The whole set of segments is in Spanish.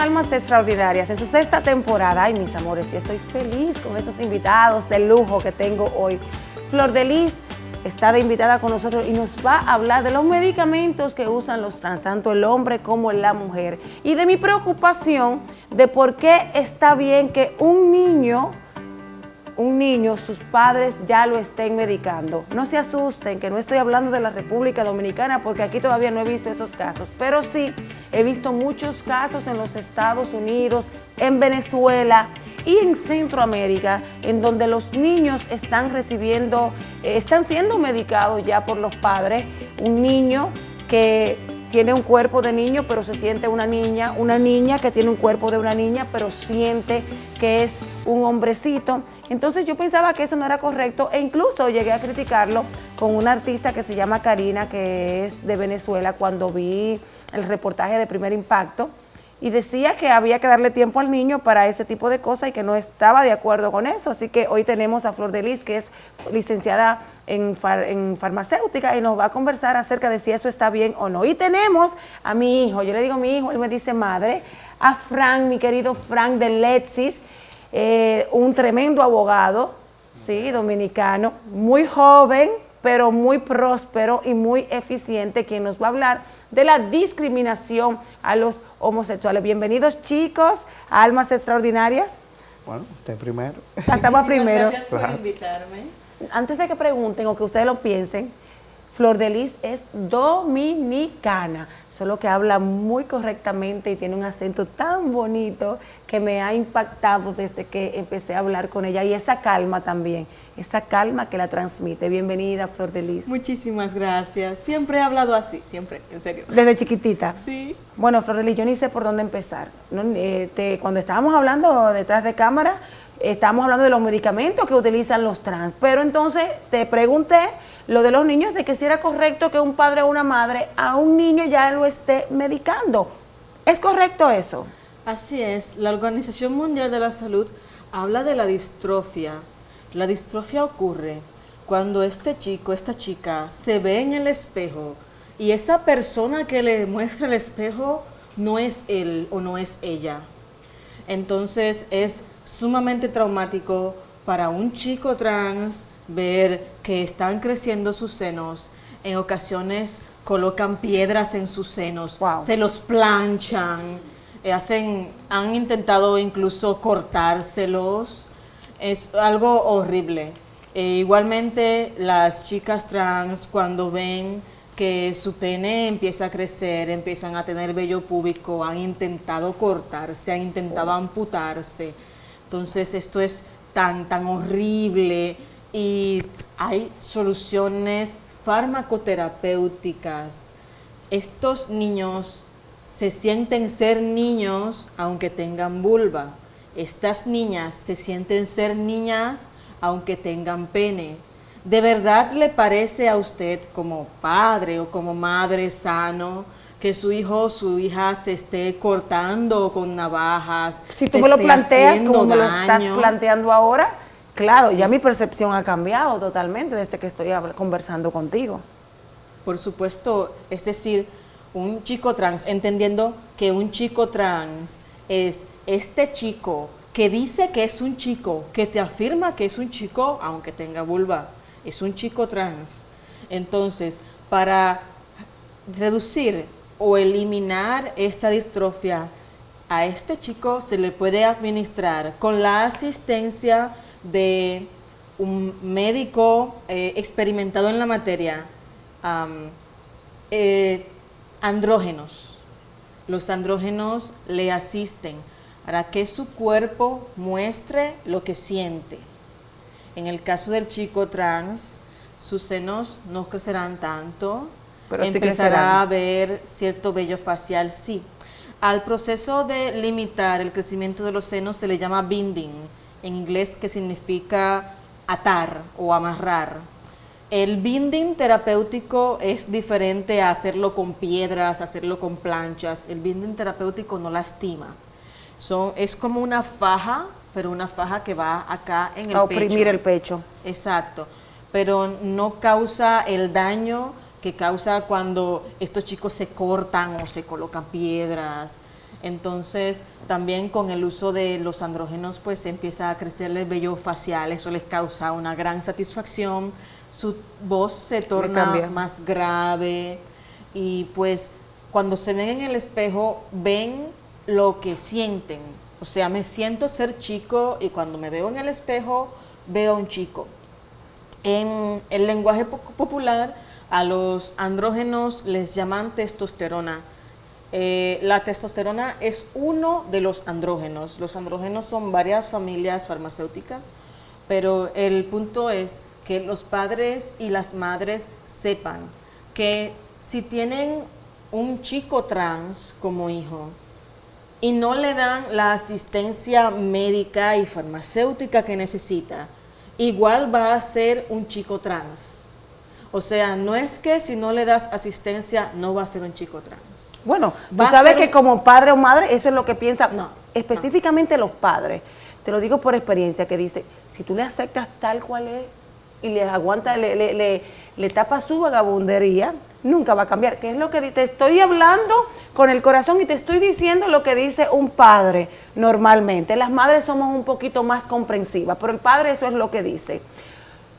Almas Extraordinarias, en su sexta temporada. Ay, mis amores, yo estoy feliz con estos invitados de lujo que tengo hoy. Flor de Lis está de invitada con nosotros y nos va a hablar de los medicamentos que usan los trans, tanto el hombre como la mujer. Y de mi preocupación de por qué está bien que un niño, sus padres ya lo estén medicando. No se asusten, que no estoy hablando de la República Dominicana, porque aquí todavía no he visto esos casos, pero sí he visto muchos casos en los Estados Unidos, en Venezuela y en Centroamérica, en donde los niños están siendo medicados ya por los padres. Un niño que tiene un cuerpo de niño, pero se siente una niña que tiene un cuerpo de una niña, pero siente que es un hombrecito. Entonces yo pensaba que eso no era correcto e incluso llegué a criticarlo con una artista que se llama Karina, que es de Venezuela, cuando vi el reportaje de Primer Impacto, y decía que había que darle tiempo al niño para ese tipo de cosas y que no estaba de acuerdo con eso. Así que hoy tenemos a Flor de Lis, que es licenciada en farmacéutica, y nos va a conversar acerca de si eso está bien o no. Y tenemos a mi hijo, yo le digo a mi hijo, él me dice madre, a Frank, mi querido Frank de Letsis, un tremendo abogado, sí, dominicano, muy joven, pero muy próspero y muy eficiente, quien nos va a hablar de la discriminación a los homosexuales. Bienvenidos, chicos, a Almas Extraordinarias. Bueno, usted primero. Estamos primero. Gracias por invitarme. Antes de que pregunten o que ustedes lo piensen, Flor de Lis es dominicana, solo que habla muy correctamente y tiene un acento tan bonito que me ha impactado desde que empecé a hablar con ella, y esa calma también, esa calma que la transmite. Bienvenida, Flor de Lis. Muchísimas gracias. Siempre he hablado así, siempre, en serio. Desde chiquitita. Sí. Bueno, Flor de Lis, yo ni sé por dónde empezar. ¿No? Cuando estábamos hablando detrás de cámara, estábamos hablando de los medicamentos que utilizan los trans, pero entonces te pregunté lo de los niños, de que si era correcto que un padre o una madre a un niño ya lo esté medicando. ¿Es correcto eso? Así es. La Organización Mundial de la Salud habla de la distrofia. La distrofia ocurre cuando este chico, esta chica, se ve en el espejo y esa persona que le muestra el espejo no es él o no es ella. Entonces es sumamente traumático para un chico trans ver que están creciendo sus senos. En ocasiones colocan piedras en sus senos, wow, se los planchan, han intentado incluso cortárselos. Es algo horrible. Igualmente las chicas trans, cuando ven que su pene empieza a crecer, empiezan a tener vello púbico, han intentado cortarse, han intentado amputarse. Entonces esto es tan horrible, y hay soluciones farmacoterapéuticas. Estos niños se sienten ser niños aunque tengan vulva. Estas niñas se sienten ser niñas aunque tengan pene. ¿De verdad le parece a usted, como padre o como madre sano, que su hijo o su hija se esté cortando con navajas? Si tú me lo planteas como me lo estás planteando ahora, claro, ya mi percepción ha cambiado totalmente desde que estoy conversando contigo. Por supuesto, es decir, un chico trans, entendiendo que un chico trans es este chico que dice que es un chico, que te afirma que es un chico aunque tenga vulva, es un chico trans. Entonces, para reducir o eliminar esta distrofia, a este chico se le puede administrar con la asistencia de un médico experimentado en la materia, andrógenos. Los andrógenos le asisten para que su cuerpo muestre lo que siente. En el caso del chico trans, sus senos no crecerán tanto, pero empezará a ver cierto vello facial, sí. Al proceso de limitar el crecimiento de los senos se le llama binding, en inglés, que significa atar o amarrar. El binding terapéutico es diferente a hacerlo con piedras, hacerlo con planchas. El binding terapéutico no lastima. Es como una faja, pero una faja que va acá en el pecho. A oprimir el pecho. Exacto, pero no causa el daño que causa cuando estos chicos se cortan o se colocan piedras. Entonces, también con el uso de los andrógenos, pues empieza a crecer el vello facial, eso les causa una gran satisfacción, su voz se torna más grave y pues cuando se ven en el espejo ven lo que sienten. O sea, me siento ser chico y cuando me veo en el espejo veo a un chico. En el lenguaje popular, a los andrógenos les llaman testosterona. La testosterona es uno de los andrógenos. Los andrógenos son varias familias farmacéuticas, pero el punto es que los padres y las madres sepan que si tienen un chico trans como hijo y no le dan la asistencia médica y farmacéutica que necesita, igual va a ser un chico trans. O sea, no es que si no le das asistencia no va a ser un chico trans. Bueno, tú sabes que como padre o madre eso es lo que piensan, específicamente los padres. Te lo digo por experiencia, que dice, si tú le aceptas tal cual es y le aguantas, le tapas su vagabundería, nunca va a cambiar. Que es lo que te estoy hablando con el corazón y te estoy diciendo lo que dice un padre normalmente. Las madres somos un poquito más comprensivas, pero el padre eso es lo que dice.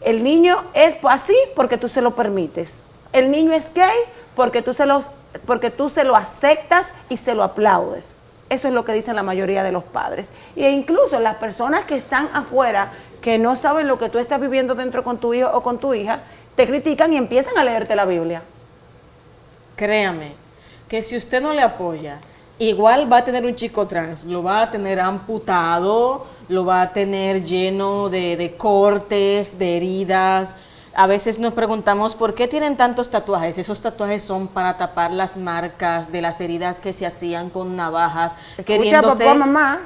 El niño es así porque tú se lo permites. El niño es gay porque tú se lo aceptas y se lo aplaudes. Eso es lo que dicen la mayoría de los padres. E incluso las personas que están afuera, que no saben lo que tú estás viviendo dentro con tu hijo o con tu hija, te critican y empiezan a leerte la Biblia. Créame, que si usted no le apoya, igual va a tener un chico trans, lo va a tener amputado, lo va a tener lleno de cortes, de heridas. A veces nos preguntamos por qué tienen tantos tatuajes. Esos tatuajes son para tapar las marcas de las heridas que se hacían con navajas, queriéndose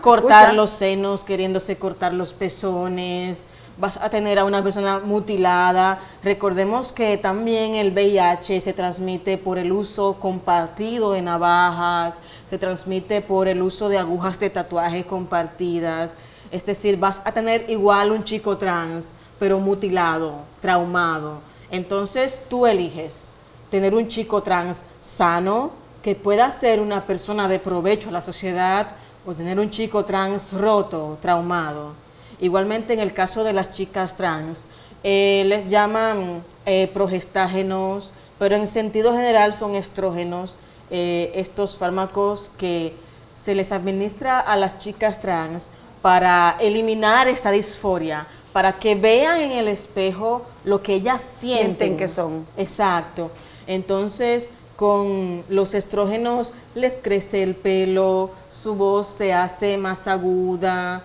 cortar los senos, queriéndose cortar los pezones. Vas a tener a una persona mutilada. Recordemos que también el VIH se transmite por el uso compartido de navajas, se transmite por el uso de agujas de tatuaje compartidas. Es decir, vas a tener igual un chico trans, pero mutilado, traumado. Entonces tú eliges tener un chico trans sano, que pueda ser una persona de provecho a la sociedad, o tener un chico trans roto, traumado. Igualmente en el caso de las chicas trans, les llaman progestágenos, pero en sentido general son estrógenos, estos fármacos que se les administra a las chicas trans para eliminar esta disforia, para que vean en el espejo lo que ellas sienten que son. Exacto. Entonces, con los estrógenos les crece el pelo, su voz se hace más aguda,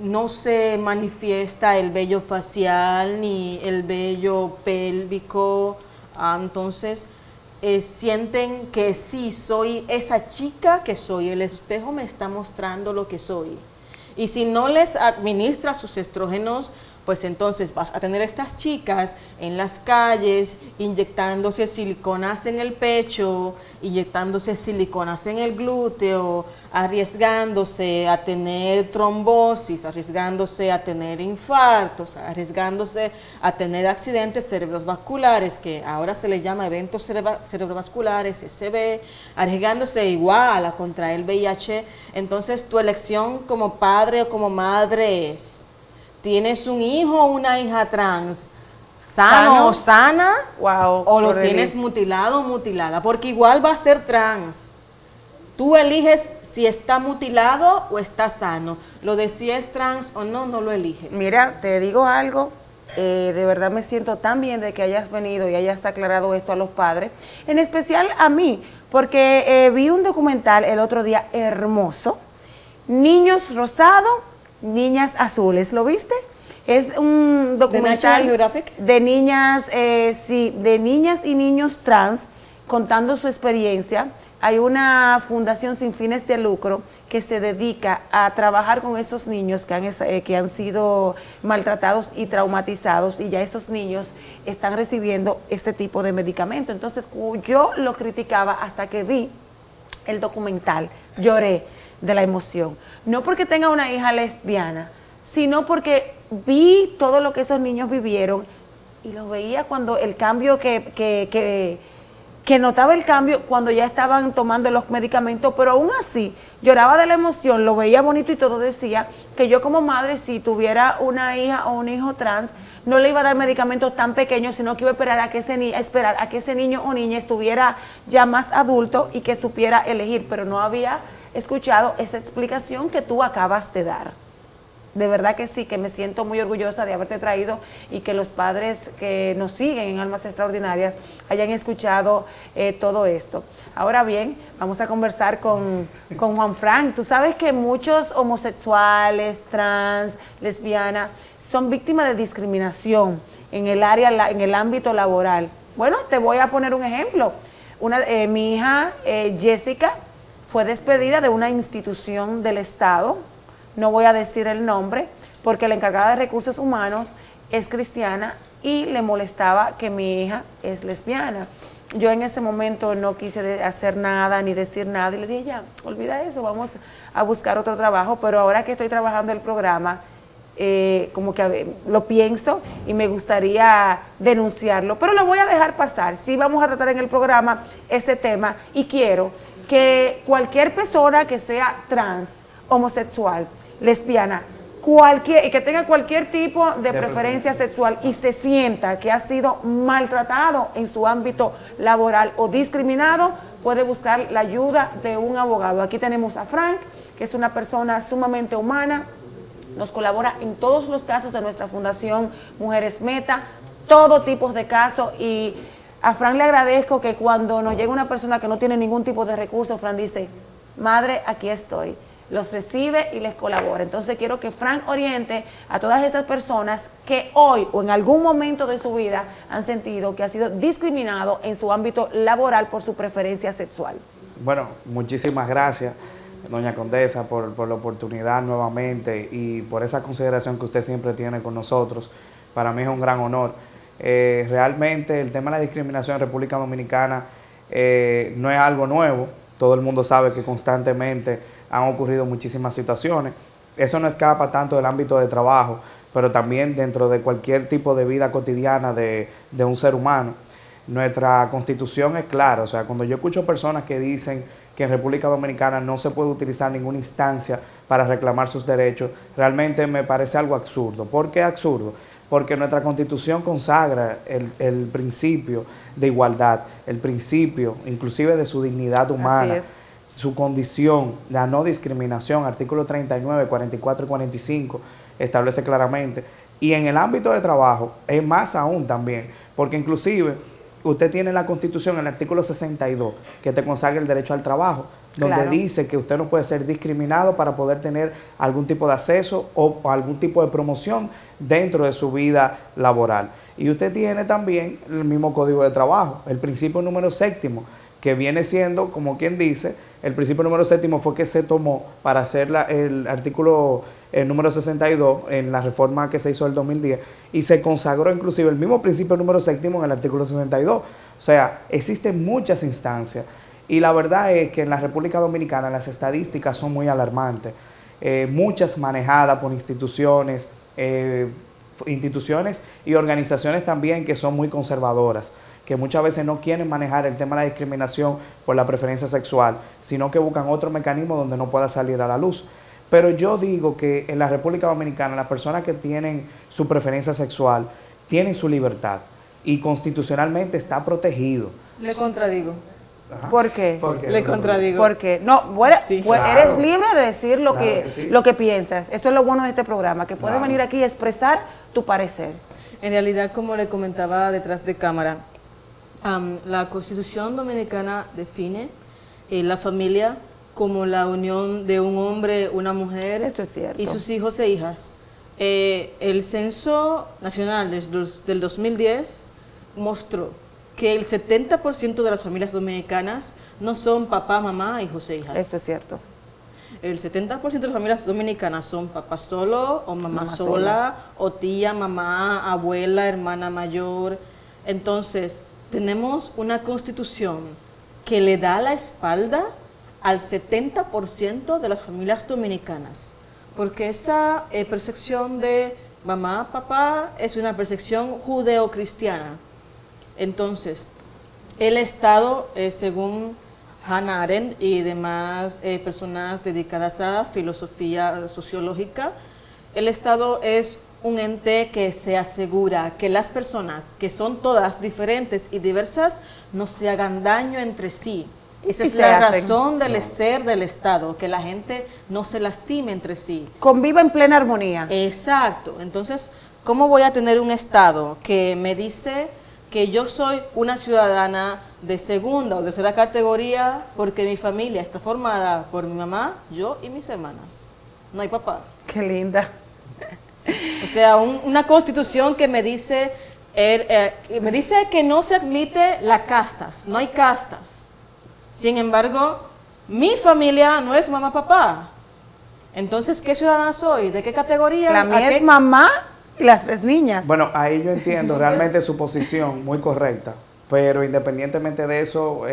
no se manifiesta el vello facial ni el vello pélvico. Entonces, sienten que sí, soy esa chica que soy, el espejo me está mostrando lo que soy. Y si no les administra sus estrógenos, pues entonces vas a tener estas chicas en las calles inyectándose siliconas en el pecho, inyectándose siliconas en el glúteo, arriesgándose a tener trombosis, arriesgándose a tener infartos, arriesgándose a tener accidentes cerebrovasculares, que ahora se les llama eventos cerebrovasculares, SCV, arriesgándose igual a contraer el VIH. Entonces tu elección como padre o como madre es: ¿tienes un hijo o una hija trans sano o sana? Wow, ¿O lo tienes mutilado o mutilada? Porque igual va a ser trans. Tú eliges si está mutilado o está sano. Lo de si es trans o no, no lo eliges. Mira, te digo algo, de verdad me siento tan bien de que hayas venido y hayas aclarado esto a los padres, en especial a mí, porque vi un documental el otro día hermoso, Niños Rosados, Niñas Azules, ¿lo viste? Es un documental de niñas, de niñas y niños trans contando su experiencia. Hay una fundación sin fines de lucro que se dedica a trabajar con esos niños que han sido maltratados y traumatizados, y ya esos niños están recibiendo ese tipo de medicamento. Entonces yo lo criticaba hasta que vi el documental, lloré de la emoción. No porque tenga una hija lesbiana, sino porque vi todo lo que esos niños vivieron y lo veía cuando el cambio que que notaba el cambio cuando ya estaban tomando los medicamentos, pero aún así lloraba de la emoción, lo veía bonito y todo. Decía que yo como madre, si tuviera una hija o un hijo trans, no le iba a dar medicamentos tan pequeños, sino que iba a esperar a que ese niño o niña estuviera ya más adulto y que supiera elegir, pero no había escuchado esa explicación que tú acabas de dar. De verdad que sí, que me siento muy orgullosa de haberte traído y que los padres que nos siguen en Almas Extraordinarias hayan escuchado todo esto. Ahora bien, vamos a conversar con Juan Frank. Tú sabes que muchos homosexuales, trans, lesbianas, son víctimas de discriminación en el ámbito laboral. Bueno, te voy a poner un ejemplo. Mi hija Jessica fue despedida de una institución del Estado. No voy a decir el nombre, porque la encargada de recursos humanos es cristiana y le molestaba que mi hija es lesbiana. Yo en ese momento no quise hacer nada ni decir nada y le dije, ya, olvida eso, vamos a buscar otro trabajo, pero ahora que estoy trabajando el programa, como que lo pienso y me gustaría denunciarlo, pero lo voy a dejar pasar. Sí vamos a tratar en el programa ese tema y quiero que cualquier persona que sea trans, homosexual, lesbiana, y que tenga cualquier tipo de preferencia sexual y se sienta que ha sido maltratado en su ámbito laboral o discriminado, puede buscar la ayuda de un abogado. Aquí tenemos a Frank, que es una persona sumamente humana, nos colabora en todos los casos de nuestra Fundación Mujeres Meta, todo tipo de casos, y a Frank le agradezco que cuando nos llega una persona que no tiene ningún tipo de recurso, Frank dice, madre, aquí estoy. Los recibe y les colabora. Entonces quiero que Frank oriente a todas esas personas que hoy o en algún momento de su vida han sentido que ha sido discriminado en su ámbito laboral por su preferencia sexual. Bueno, muchísimas gracias, doña Condesa, por la oportunidad nuevamente y por esa consideración que usted siempre tiene con nosotros. Para mí es un gran honor. Realmente el tema de la discriminación en República Dominicana no es algo nuevo. Todo el mundo sabe que constantemente han ocurrido muchísimas situaciones. Eso no escapa tanto del ámbito de trabajo, pero también dentro de cualquier tipo de vida cotidiana de un ser humano. Nuestra Constitución es clara. O sea, cuando yo escucho personas que dicen que en República Dominicana no se puede utilizar ninguna instancia para reclamar sus derechos, realmente me parece algo absurdo. ¿Por qué absurdo? Porque nuestra Constitución consagra el principio de igualdad, el principio inclusive de su dignidad humana. Así es. Su condición, la no discriminación, artículo 39, 44 y 45, establece claramente. Y en el ámbito de trabajo es más aún también, porque inclusive usted tiene en la Constitución el artículo 62, que te consagra el derecho al trabajo, donde Claro. dice que usted no puede ser discriminado para poder tener algún tipo de acceso o algún tipo de promoción dentro de su vida laboral. Y usted tiene también el mismo Código de Trabajo, el principio número 7, que viene siendo, como quien dice, el principio número 7 fue que se tomó para hacer el artículo número 62 en la reforma que se hizo en el 2010 y se consagró inclusive el mismo principio número 7 en el artículo 62. O sea, existen muchas instancias y la verdad es que en la República Dominicana las estadísticas son muy alarmantes, muchas manejadas por instituciones y organizaciones también que son muy conservadoras, que muchas veces no quieren manejar el tema de la discriminación por la preferencia sexual, sino que buscan otro mecanismo donde no pueda salir a la luz. Pero yo digo que en la República Dominicana las personas que tienen su preferencia sexual tienen su libertad y constitucionalmente está protegido. Le contradigo. Ajá. ¿Por qué? ¿Por qué? Le contradigo. Porque no, bueno, Sí. pues Claro. eres libre de decir lo, Claro que, que sí. lo que piensas. Eso es lo bueno de este programa, que puedes Claro. venir aquí y expresar tu parecer. En realidad, como le comentaba detrás de cámara, la Constitución Dominicana define la familia como la unión de un hombre, una mujer Eso es cierto. y sus hijos e hijas. El Censo Nacional del 2010 mostró que el 70% de las familias dominicanas no son papá, mamá, hijos e hijas. Eso es cierto. El 70% de las familias dominicanas son papá solo o mamá, Mamá sola, sola. o tía, mamá, abuela, hermana mayor. Entonces, tenemos una constitución que le da la espalda al 70% de las familias dominicanas, porque esa percepción de mamá, papá es una percepción judeocristiana. Entonces, El Estado, según Hannah Arendt y demás personas dedicadas a filosofía sociológica, el Estado es un ente que se asegura que las personas, que son todas diferentes y diversas, no se hagan daño entre sí. Esa es la razón del ser del Estado, que la gente no se lastime entre sí. Conviva en plena armonía. Exacto. Entonces, ¿cómo voy a tener un Estado que me dice que yo soy una ciudadana de segunda o tercera categoría porque mi familia está formada por mi mamá, yo y mis hermanas? No hay papá. Qué linda. O sea, una constitución que me dice que no se admite las castas, no hay castas. Sin embargo, mi familia no es mamá, papá. Entonces, ¿qué ciudadana soy? ¿De qué categoría? La mía es mamá y las 3 niñas. Bueno, ahí yo entiendo realmente su posición, muy correcta, pero independientemente de eso,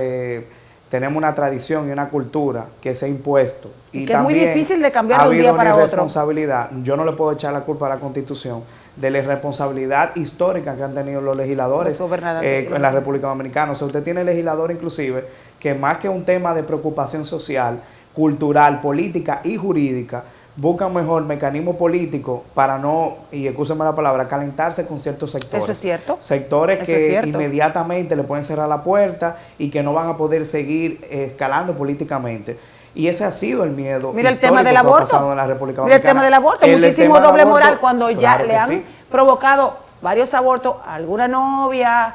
tenemos una tradición y una cultura que se ha impuesto. Y que es muy difícil de cambiar de un día para otro. Ha habido una irresponsabilidad, yo no le puedo echar la culpa a la Constitución, de la irresponsabilidad histórica que han tenido los legisladores en la República Dominicana. O sea, usted tiene legisladores inclusive que más que un tema de preocupación social, cultural, política y jurídica, buscan mejor mecanismo político para no, y excúsenme la palabra, calentarse con ciertos sectores. Eso es cierto. Sectores Eso que es cierto. inmediatamente le pueden cerrar la puerta y que no van a poder seguir escalando políticamente. Y ese ha sido el miedo Mira el histórico tema del que ha aborto. pasado en la República Mira Dominicana. el tema del aborto. Muchísimo doble moral cuando ya le han provocado varios abortos a alguna novia,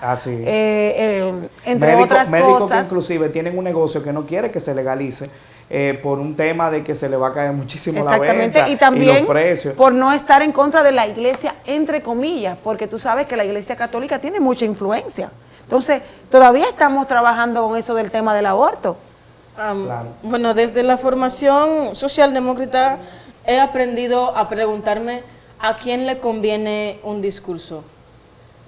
entre otras médicos cosas. Que inclusive tienen un negocio que no quiere que se legalice por un tema de que se le va a caer muchísimo la venta y también los precios. Por no estar en contra de la iglesia, entre comillas, porque tú sabes que la iglesia católica tiene mucha influencia. Entonces, todavía estamos trabajando con eso del tema del aborto. Claro. Bueno, desde la formación socialdemócrata he aprendido a preguntarme a quién le conviene un discurso.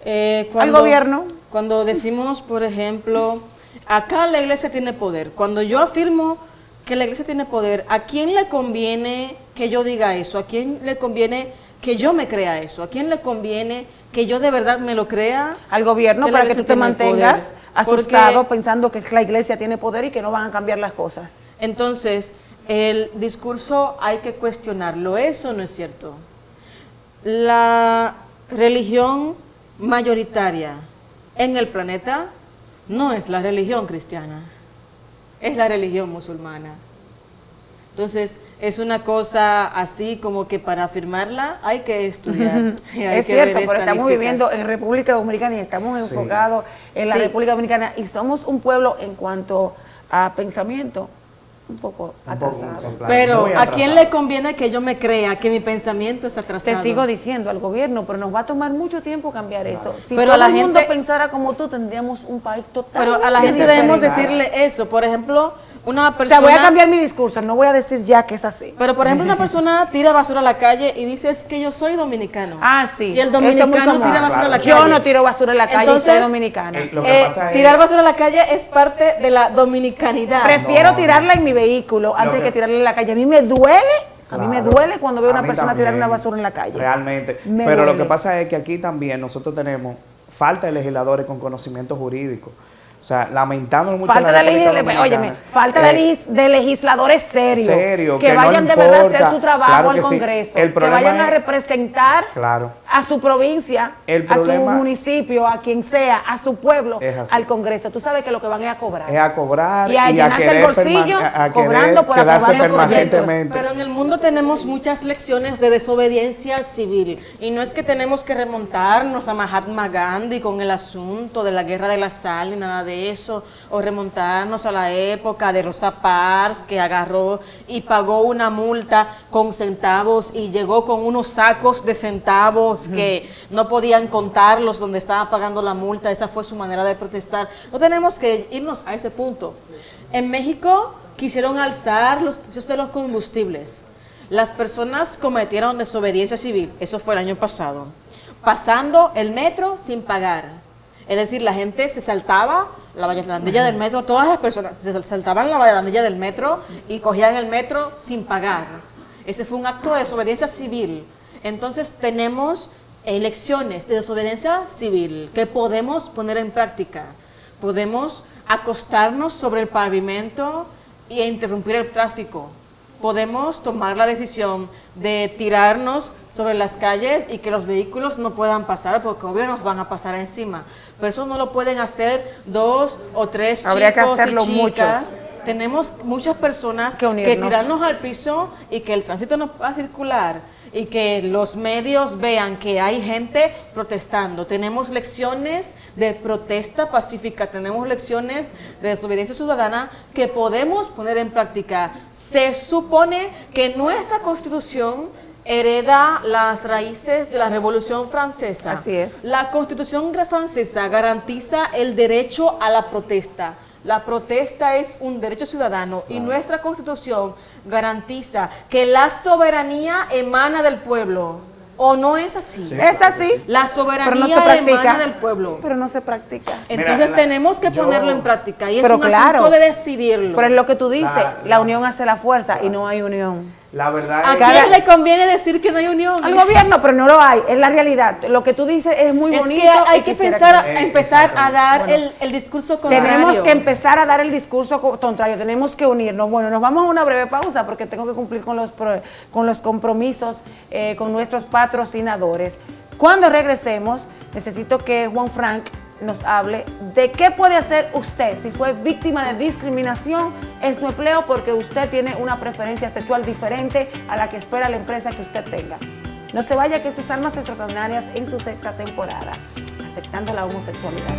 Al gobierno. Cuando decimos, por ejemplo, acá la iglesia tiene poder. Cuando yo afirmo que la iglesia tiene poder, ¿a quién le conviene que yo diga eso? ¿A quién le conviene que yo me crea eso? ¿A quién le conviene que yo de verdad me lo crea? Al gobierno, para que tú te mantengas asustado pensando que la iglesia tiene poder y que no van a cambiar las cosas. Entonces, el discurso hay que cuestionarlo. Eso no es cierto. La religión mayoritaria en el planeta no es la religión cristiana, es la religión musulmana. Entonces, es una cosa así como que para afirmarla hay que estudiar. Y hay es que cierto, ver pero estamos estadísticas. viviendo en República Dominicana y estamos enfocados en la República Dominicana y somos un pueblo en cuanto a pensamiento un poco atrasado. Pero ¿a quién le conviene que yo me crea que mi pensamiento es atrasado? Te sigo diciendo, al gobierno, pero nos va a tomar mucho tiempo cambiar eso. Si pero todo el mundo pensara como tú, tendríamos un país totalmente Pero a la gente debemos decirle eso. Por ejemplo, una persona... O sea, voy a cambiar mi discurso, no voy a decir ya que es así. Pero, por ejemplo, una persona tira basura a la calle y dice, es que yo soy dominicano. Ah, sí. Y el dominicano tira basura a la calle. Yo no tiro basura a la calle. Entonces, y soy dominicana. Lo que pasa tirar basura a la calle es parte de la dominicanidad. Prefiero tirarla en mi vehículo antes que tirarla en la calle. A mí me duele. A mí me duele cuando veo a una persona tirar una basura en la calle. Realmente. Me Pero duele. lo que pasa es que aquí también nosotros tenemos falta de legisladores con conocimiento jurídico. O sea, lamentando mucho falta la República Dominicana. Óyeme, falta de legisladores serios. Que no vayan de verdad a importa. hacer su trabajo Claro al que sí. Congreso. El Que problema vayan a es- representar Claro. a su provincia, a su municipio, a quien sea, a su pueblo, Es así. al Congreso. Tú sabes que lo que van es a cobrar. Es a cobrar Y a llenarse el querer, bolsillo a cobrando por quedarse aprobar los permanentemente. Pero en el mundo tenemos muchas lecciones de desobediencia civil. Y no es que tenemos que remontarnos a Mahatma Gandhi con el asunto de la guerra de la sal ni nada de eso. O remontarnos a la época de Rosa Parks, que agarró y pagó una multa con centavos y llegó con unos sacos de centavos que no podían contarlos donde estaba pagando la multa. Esa fue su manera de protestar. No tenemos que irnos a ese punto. En México quisieron alzar los precios de los combustibles. Las personas cometieron desobediencia civil, eso fue el año pasado, pasando el metro sin pagar. Es decir, la gente se saltaba la barandilla del metro, todas las personas se saltaban la barandilla del metro y cogían el metro sin pagar. Ese fue un acto de desobediencia civil. Entonces tenemos lecciones de desobediencia civil que podemos poner en práctica. Podemos acostarnos sobre el pavimento e interrumpir el tráfico. Podemos tomar la decisión de tirarnos sobre las calles y que los vehículos no puedan pasar porque obvio nos van a pasar encima. Pero eso no lo pueden hacer 2 o 3 Habría que chicos hacerlo y chicas. muchos. Tenemos muchas personas Que unirnos. tirarnos al piso y que el tránsito no pueda circular y que los medios vean que hay gente protestando. Tenemos lecciones de protesta pacífica, tenemos lecciones de desobediencia ciudadana que podemos poner en práctica. Se supone que nuestra Constitución hereda las raíces de la Revolución Francesa. Así es. La Constitución francesa garantiza el derecho a la protesta. La protesta es un derecho ciudadano y nuestra Constitución garantiza que la soberanía emana del pueblo. ¿O no es así? Sí. Es así. La Pero no se soberanía practica. emana del pueblo. Pero no se practica. Entonces tenemos que ponerlo en práctica y es Pero un claro. asunto de decidirlo. Pero es lo que tú dices, la Claro. unión hace la fuerza y no hay unión. La verdad ¿A es Cada- quién le conviene decir que no hay unión? Al gobierno, pero no lo hay, es la realidad. Lo que tú dices es muy Es bonito. que hay y que quisiera empezar a dar Bueno. el discurso contrario. Tenemos que empezar a dar el discurso contrario, tenemos que unirnos. Bueno, nos vamos a una breve pausa porque tengo que cumplir con los compromisos con nuestros patrocinadores. Cuando regresemos, necesito que Juan Frank nos hable de qué puede hacer usted si fue víctima de discriminación en su empleo porque usted tiene una preferencia sexual diferente a la que espera la empresa que usted tenga. No se vaya, que tus almas extraordinarias en su 6ª temporada, aceptando la homosexualidad.